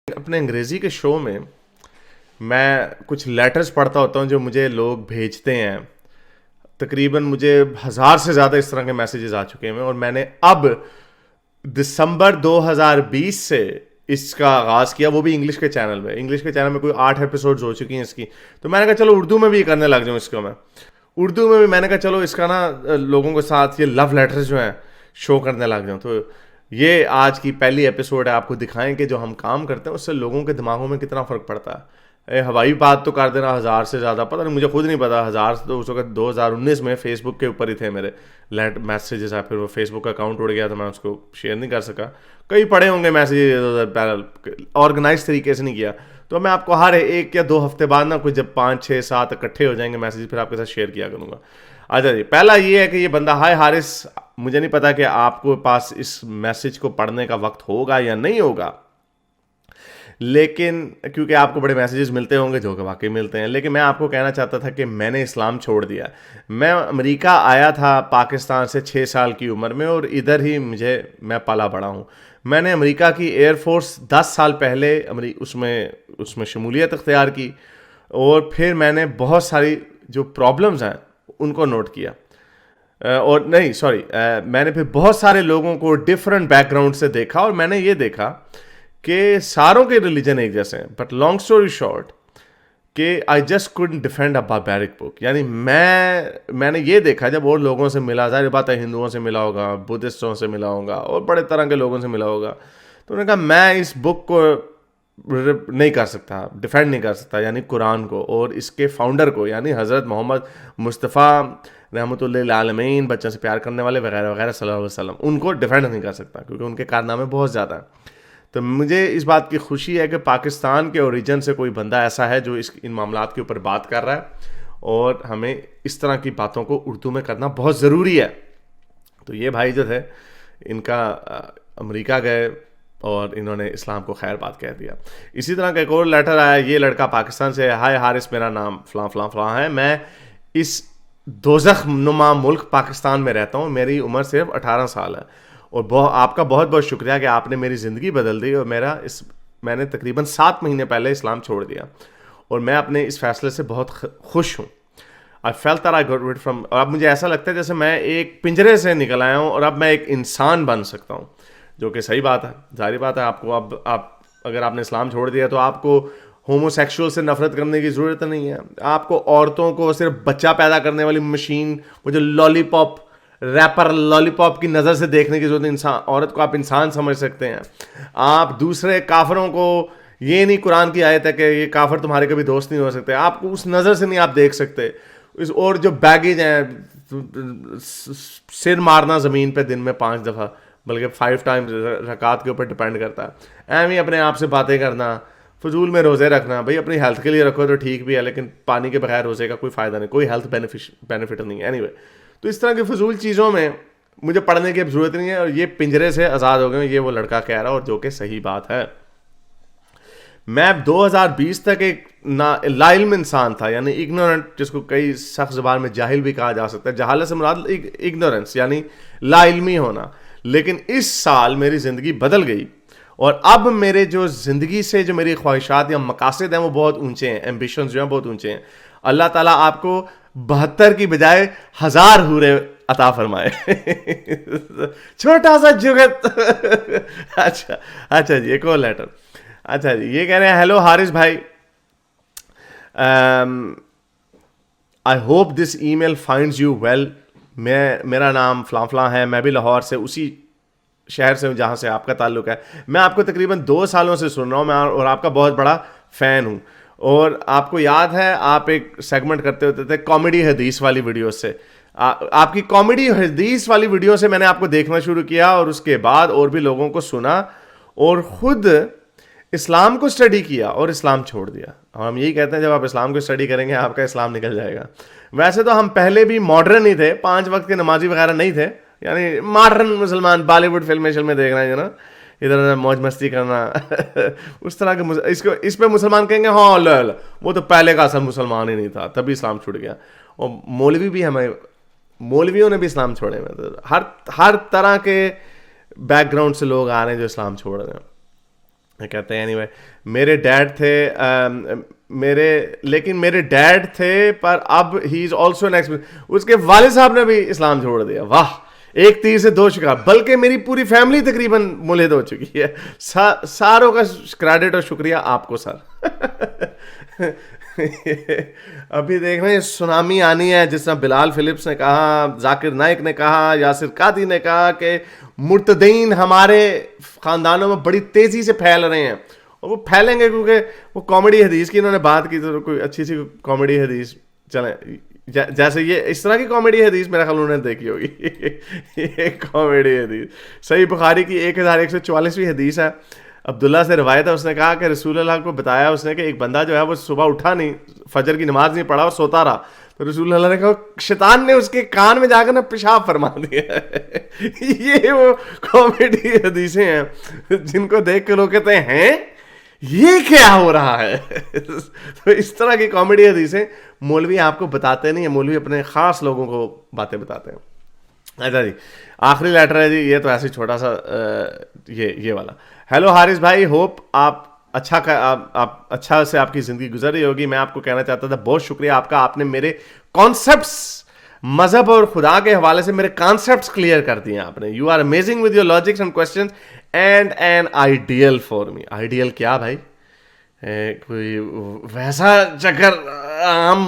اپنے انگریزی کے شو میں کچھ لیٹرز پڑھتا ہوتا ہوں جو مجھے لوگ بھیجتے ہیں. تقریباً مجھے 1000 سے زیادہ اس طرح کے میسیجز آ چکے ہیں, اور میں نے اب دسمبر 2020 سے اس کا آغاز کیا, وہ بھی انگلش کے چینل میں. انگلش کے چینل میں کوئی 8 ایپیسوڈز ہو چکی ہیں اس کی, تو میں نے کہا چلو اردو میں بھی کرنے لگ جاؤں. اس کو میں اردو میں بھی میں نے کہا چلو اس کا نا لوگوں کے ساتھ یہ لو لیٹرز جو ہیں شو کرنے لگ جاؤں. تو یہ آج کی پہلی ایپیسوڈ ہے, آپ کو دکھائیں کہ جو ہم کام کرتے ہیں اس سے لوگوں کے دماغوں میں کتنا فرق پڑتا ہے. ہوائی بات تو کر دینا 1000 سے زیادہ, پتہ نہیں مجھے خود نہیں پتا. 1000 تو اس وقت 2019 میں فیس بک کے اوپر ہی تھے میرے میسیجز. پھر وہ فیس بک کا اکاؤنٹ اڑ گیا تو میں اس کو شیئر نہیں کر سکا. کئی پڑے ہوں گے میسیجز, آرگنائز طریقے سے نہیں کیا. تو میں آپ کو ہر 1 یا 2 ہفتے بعد نا, کوئی جب 5 6 7 اکٹھے ہو جائیں گے میسیج, پھر آپ کے ساتھ شیئر کیا کروں گا. اچھا جی, پہلا یہ ہے کہ یہ بندہ ہائے حارث, مجھے نہیں پتا کہ آپ کو پاس اس میسیج کو پڑھنے کا وقت ہوگا یا نہیں ہوگا, لیکن کیونکہ آپ کو بڑے میسیجز ملتے ہوں گے جو کہ واقعی ملتے ہیں. لیکن میں آپ کو کہنا چاہتا تھا کہ میں نے اسلام چھوڑ دیا. میں امریکہ آیا تھا پاکستان سے 6 سال کی عمر میں, اور ادھر ہی میں پلا بڑا ہوں. میں نے امریکہ کی ایئر فورس 10 سال پہلے اس میں شمولیت اختیار کی, اور پھر میں نے بہت ساری جو پرابلمز ہیں ان کو نوٹ کیا. اور نہیں سوری, میں نے پھر بہت سارے لوگوں کو ڈفرینٹ بیک گراؤنڈ سے دیکھا, اور میں نے یہ دیکھا کہ ساروں کے ریلیجن ایک جیسے ہیں. بٹ لانگ اسٹوری شارٹ کہ I just couldn't defend a barbaric بک. یعنی میں نے یہ دیکھا, جب اور لوگوں سے ملا, ظاہر بات ہے ہندوؤں سے ملا ہوگا, بدھسٹوں سے ملا ہوگا, اور بڑے طرح کے لوگوں سے ملا ہوگا, تو انہوں نے کہا میں اس بک کو نہیں کر سکتا, ڈیفینڈ نہیں کر سکتا, یعنی قرآن کو اور اس کے فاؤنڈر کو, یعنی حضرت محمد مصطفیٰ رحمۃ اللہ للعالمین, بچوں سے پیار کرنے والے وغیرہ وغیرہ صلی اللہ علیہ وسلم, ان کو ڈیفینڈ نہیں کر سکتا کیونکہ ان کے کارنامے بہت زیادہ ہیں. تو مجھے اس بات کی خوشی ہے کہ پاکستان کے اوریجن سے کوئی بندہ ایسا ہے جو ان معاملات کے اوپر بات کر رہا ہے, اور ہمیں اس طرح کی باتوں کو اردو میں کرنا بہت ضروری ہے. تو یہ بھائی جو تھے, ان کا امریکہ گئے اور انہوں نے اسلام کو خیر بات کہہ دیا. اسی طرح کا ایک اور لیٹر آیا, یہ لڑکا پاکستان سے ہے. ہائے حارث, میرا نام فلاں فلاں فلاں ہے, میں اس دوزخ نما ملک پاکستان میں رہتا ہوں, میری عمر صرف 18 سال ہے, اور آپ کا بہت بہت شکریہ کہ آپ نے میری زندگی بدل دی, اور میں نے تقریباً 7 مہینے پہلے اسلام چھوڑ دیا, اور میں اپنے اس فیصلے سے بہت خوش ہوں. I felt that I got rid from, اور اب مجھے ایسا لگتا ہے جیسے میں ایک پنجرے سے نکل آیا ہوں, اور اب میں ایک انسان بن سکتا ہوں, جو کہ صحیح بات ہے. ظاہری بات ہے, آپ کو اب اگر آپ نے اسلام چھوڑ دیا تو آپ کو ہومو سیکشول سے نفرت کرنے کی ضرورت نہیں ہے. آپ کو عورتوں کو صرف بچہ پیدا کرنے والی مشین, وہ جو لالی پاپ ریپر لالی پاپ کی نظر سے دیکھنے کی ضرورت, عورت کو آپ انسان سمجھ سکتے ہیں. آپ دوسرے کافروں کو, یہ نہیں قرآن کی آیت ہے کہ یہ کافر تمہارے کبھی دوست نہیں ہو سکتے, آپ کو اس نظر سے نہیں آپ دیکھ سکتے. اور جو بیگیج ہیں, سر مارنا زمین پہ دن میں 5 دفعہ, بلکہ 5 ٹائم رکعت کے اوپر ڈپینڈ کرتا ہے. ایویں اپنے آپ سے باتیں کرنا, فضول میں روزے رکھنا, بھائی اپنی ہیلتھ کے لیے رکھو تو ٹھیک بھی ہے, لیکن پانی کے بغیر روزے کا کوئی فائدہ نہیں, کوئی ہیلتھ بینیفٹ نہیں ہے. اینی وے, تو اس طرح کی فضول چیزوں میں مجھے پڑھنے کی اب ضرورت نہیں ہے, اور یہ پنجرے سے آزاد ہو گئے, یہ وہ لڑکا کہہ رہا, اور جو کہ صحیح بات ہے. میں 2020 تک ایک لا علم انسان تھا, یعنی اگنورنٹ, جس کو کئی سخت زبان میں جاہل بھی کہا جا سکتا ہے. جہالت سے مراد اگنورنس یعنی لا علمی ہونا. لیکن اس سال میری زندگی بدل گئی, اور اب میرے جو زندگی سے جو میری خواہشات یا مقاصد ہیں وہ بہت اونچے ہیں, ایمبیشنز جو ہیں بہت اونچے ہیں. اللہ تعالیٰ آپ کو 72 کی بجائے 1000 حوریں عطا فرمائے. چھوٹا سا جگت. اچھا جی, ایک اور لیٹر. اچھا جی, یہ کہہ رہے ہیں, ہیلو حارث بھائی, I hope this email finds you well. میرا نام فلاں فلاں ہے, میں بھی لاہور سے, اسی شہر سے ہوں جہاں سے آپ کا تعلق ہے. میں آپ کو تقریباً 2 سالوں سے سن رہا ہوں, میں اور آپ کا بہت بڑا فین ہوں. اور آپ کو یاد ہے آپ ایک سیگمنٹ کرتے ہوتے تھے کامیڈی حدیث والی ویڈیو سے. آپ کی کامیڈی حدیث والی ویڈیو سے میں نے آپ کو دیکھنا شروع کیا, اور اس کے بعد اور بھی لوگوں کو سنا, اور خود اسلام کو اسٹڈی کیا اور اسلام چھوڑ دیا. ہم یہی کہتے ہیں جب آپ اسلام کو اسٹڈی کریں گے آپ کا اسلام نکل جائے گا. ویسے تو ہم پہلے بھی ماڈرن ہی تھے, 5 وقت کے نمازی وغیرہ نہیں تھے, یعنی ماڈرن مسلمان, بالی ووڈ فلمیں دیکھ رہے ہیں نا, ادھر موج مستی کرنا. اس طرح کے اس پہ مسلمان کہیں گے ہاں لل, وہ تو پہلے کا اصل مسلمان ہی نہیں تھا, تبھی اسلام چھوٹ گیا. اور مولوی بھی مولویوں نے بھی اسلام چھوڑے ہوئے. ہر طرح کے بیک گراؤنڈ سے لوگ آ رہے ہیں جو اسلام چھوڑ رہے ہیں. کہتے ہیں اینی وے میرے ڈیڈ تھے لیکن میرے ڈیڈ تھے پر اب ہی از آلسو این اس کے والد صاحب نے بھی اسلام چھوڑ دیا. واہ, ایک تیر سے دو شکار, بلکہ میری پوری فیملی تقریباً ملحد ہو چکی ہے. ساروں کا کریڈٹ اور شکریہ آپ کو سر. ابھی دیکھ رہے ہیں سونامی آنی ہے, جس طرح بلال فلپس نے کہا, ذاکر نائک نے کہا, یاسر قادری نے کہا کہ مرتدین ہمارے خاندانوں میں بڑی تیزی سے پھیل رہے ہیں, اور وہ پھیلیں گے کیونکہ وہ کامیڈی حدیث کی انہوں نے بات کی. تو کوئی اچھی سی کامیڈی حدیث چلیں, جیسے یہ اس طرح کی کامیڈی حدیث میرا خیال انہوں نے دیکھی ہوگی. یہ کامیڈی حدیث صحیح بخاری کی 1144ویں حدیث ہے. عبداللہ سے روایت ہے, اس نے کہا کہ رسول اللہ کو بتایا اس نے کہ ایک بندہ جو ہے وہ صبح اٹھا نہیں, فجر کی نماز نہیں پڑھا اور سوتا رہا. تو رسول اللہ نے کہا شیطان نے اس کے کان میں جا کر نا پیشاب فرما دیا. یہ وہ کامیڈی حدیثیں ہیں جن کو دیکھ کے لوگ کہتے ہیں یہ کیا ہو رہا ہے. تو اس طرح کی کامیڈی حدیثیں مولوی آپ کو بتاتے نہیں ہیں, مولوی اپنے خاص لوگوں کو باتیں بتاتے ہیں. اچھا جی, آخری لیٹر ہے جی, یہ تو ایسے چھوٹا سا یہ والا. ہیلو حارث بھائی, ہوپ آپ اچھا سے آپ کی زندگی گزر رہی ہوگی. میں آپ کو کہنا چاہتا تھا بہت شکریہ آپ کا, آپ نے میرے کانسیپٹس مذہب اور خدا کے حوالے سے میرے کانسیپٹس کلیئر کر دیے آپ نے. You are amazing with your logics and questions and an ideal for me. Ideal کیا بھائی, کوئی ویسا چکر, ہم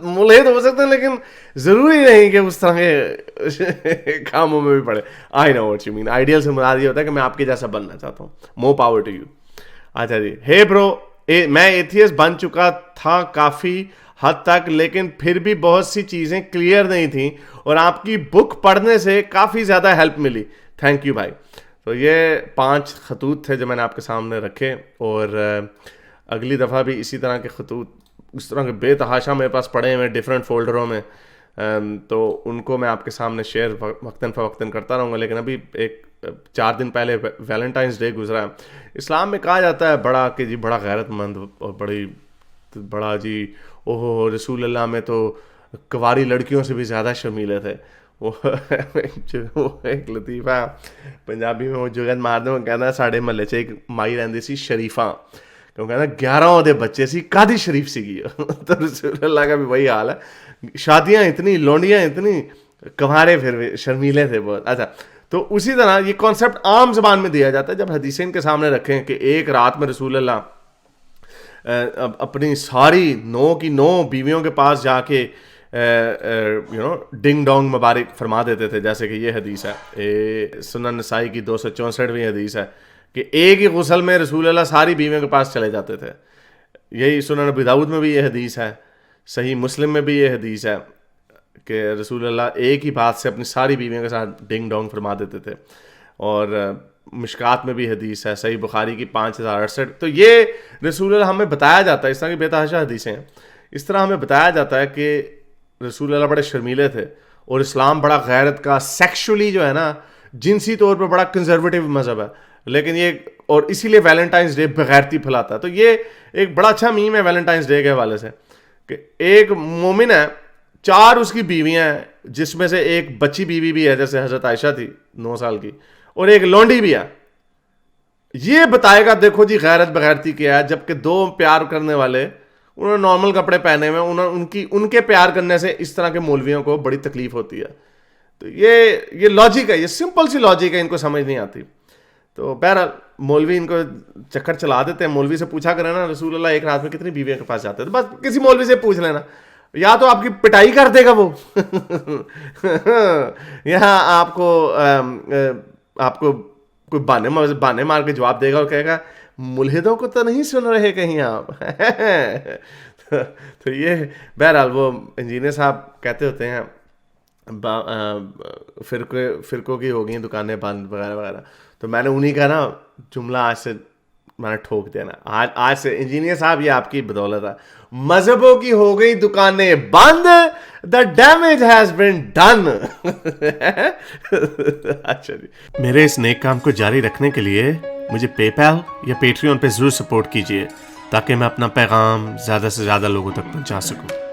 ملحد ہو سکتے ہیں لیکن ضروری نہیں کہ اس طرح کے کاموں میں بھی پڑے. I know what you mean. Ideal سے مراد یہ ہوتا ہے کہ میں آپ کے جیسا بننا چاہتا ہوں. More power to you. اچھا جی, ہے برو, میں ایتھیسٹ بن چکا تھا کافی حد تک, لیکن پھر بھی بہت سی چیزیں کلیئر نہیں تھیں اور آپ کی بک پڑھنے سے کافی زیادہ ہیلپ ملی. تھینک یو بھائی. تو یہ 5 خطوط تھے جو میں نے آپ کے سامنے رکھے, اور اگلی دفعہ بھی اسی طرح کے خطوط, اس طرح کے بے تحاشا میرے پاس پڑے ہوئے ڈفرینٹ فولڈروں میں, تو ان کو میں آپ کے سامنے شیئر وقتاً فوقتاً کرتا رہوں گا. لیکن ابھی 4 دن پہلے ویلنٹائنس ڈے گزرا ہے. اسلام میں کہا جاتا ہے بڑا کہ جی بڑا غیرت مند اور بڑا جی اوہ رسول اللہ میں تو کنواری لڑکیوں سے بھی زیادہ شرمیلے تھے. وہ ایک لطیفہ پنجابی میں وہ جگت مارتے وہ کہنا ساڑھے محلے سے ایک مائی رہندی سی شریفاں, کہ وہ کہنا 11 دے بچے سی قادی شریف سی گئی. تو رسول اللہ کا بھی وہی حال ہے, شادیاں اتنی, لونڈیاں اتنی, کنوارے پھر شرمیلے تھے بہت. اچھا, تو اسی طرح یہ کانسیپٹ عام زبان میں دیا جاتا ہے. جب حدیثیں ان کے سامنے رکھیں کہ ایک رات میں رسول اللہ اپنی ساری 9 کی 9 بیویوں کے پاس جا کے ڈنگ ڈونگ مبارک فرما دیتے تھے, جیسے کہ یہ حدیث ہے سنن نسائی کی 264ویں حدیث ہے کہ ایک ہی غسل میں رسول اللہ ساری بیویوں کے پاس چلے جاتے تھے. یہی سنن ابی داؤد میں بھی یہ حدیث ہے, صحیح مسلم میں بھی یہ حدیث ہے کہ رسول اللہ ایک ہی بات سے اپنی ساری بیویوں کے ساتھ ڈنگ ڈونگ فرما دیتے تھے. اور مشکات میں بھی حدیث ہے, صحیح بخاری کی 5068. تو یہ رسول اللہ ہمیں بتایا جاتا ہے, اس طرح کی بے تحاشا حدیثیں ہیں, اس طرح ہمیں بتایا جاتا ہے کہ رسول اللہ بڑے شرمیلے تھے اور اسلام بڑا غیرت کا, سیکشولی جو ہے نا جنسی طور پر بڑا کنزرویٹو مذہب ہے. لیکن یہ اور اسی لیے ویلنٹائنس ڈے بغیرتی پھیلاتا ہے. تو یہ ایک بڑا اچھا میم ہے ویلنٹائنس ڈے کے حوالے سے کہ ایک مومن ہے, 4 اس کی بیویاں ہیں, جس میں سے ایک بچی بیوی بھی ہے جیسے حضرت عائشہ تھی 9 سال کی, اور ایک لونڈی بھی ہے. یہ بتائے گا دیکھو جی غیرت بغیرتی کیا ہے, جبکہ 2 پیار کرنے والے انہوں نے نارمل کپڑے پہنے ہوئے, ان کے پیار کرنے سے اس طرح کے مولویوں کو بڑی تکلیف ہوتی ہے. تو یہ لاجک ہے, یہ سمپل سی لاجک ہے, ان کو سمجھ نہیں آتی. تو بہرحال مولوی ان کو چکر چلا دیتے ہیں. مولوی سے پوچھا کریں نا رسول اللہ ایک رات میں کتنی بیویوں کے پاس جاتے ہیں, تو بس کسی مولوی سے پوچھ لینا, یا تو آپ کی پٹائی کر دے گا وہ یہاں آپ کو کوئی بانے مار کے جواب دے گا اور کہے گا ملحدوں کو تو نہیں سن رہے کہیں آپ. تو یہ بہرحال وہ انجینئر صاحب کہتے ہوتے ہیں فرقوں کی ہو گئی دکانیں بند وغیرہ وغیرہ. تو میں نے انہیں کا نا جملہ آج سے میں نے ٹھوک دیا نا, آج سے انجینئر صاحب یہ آپ کی بدولت ہے, مذہبوں کی ہو گئی دکانیں بند, the damage has been done. اچھا جی, میرے اس نیک کام کو جاری رکھنے کے لیے مجھے پے پیل یا پیٹریون پہ ضرور سپورٹ کیجیے تاکہ میں اپنا پیغام زیادہ سے زیادہ لوگوں تک پہنچا سکوں.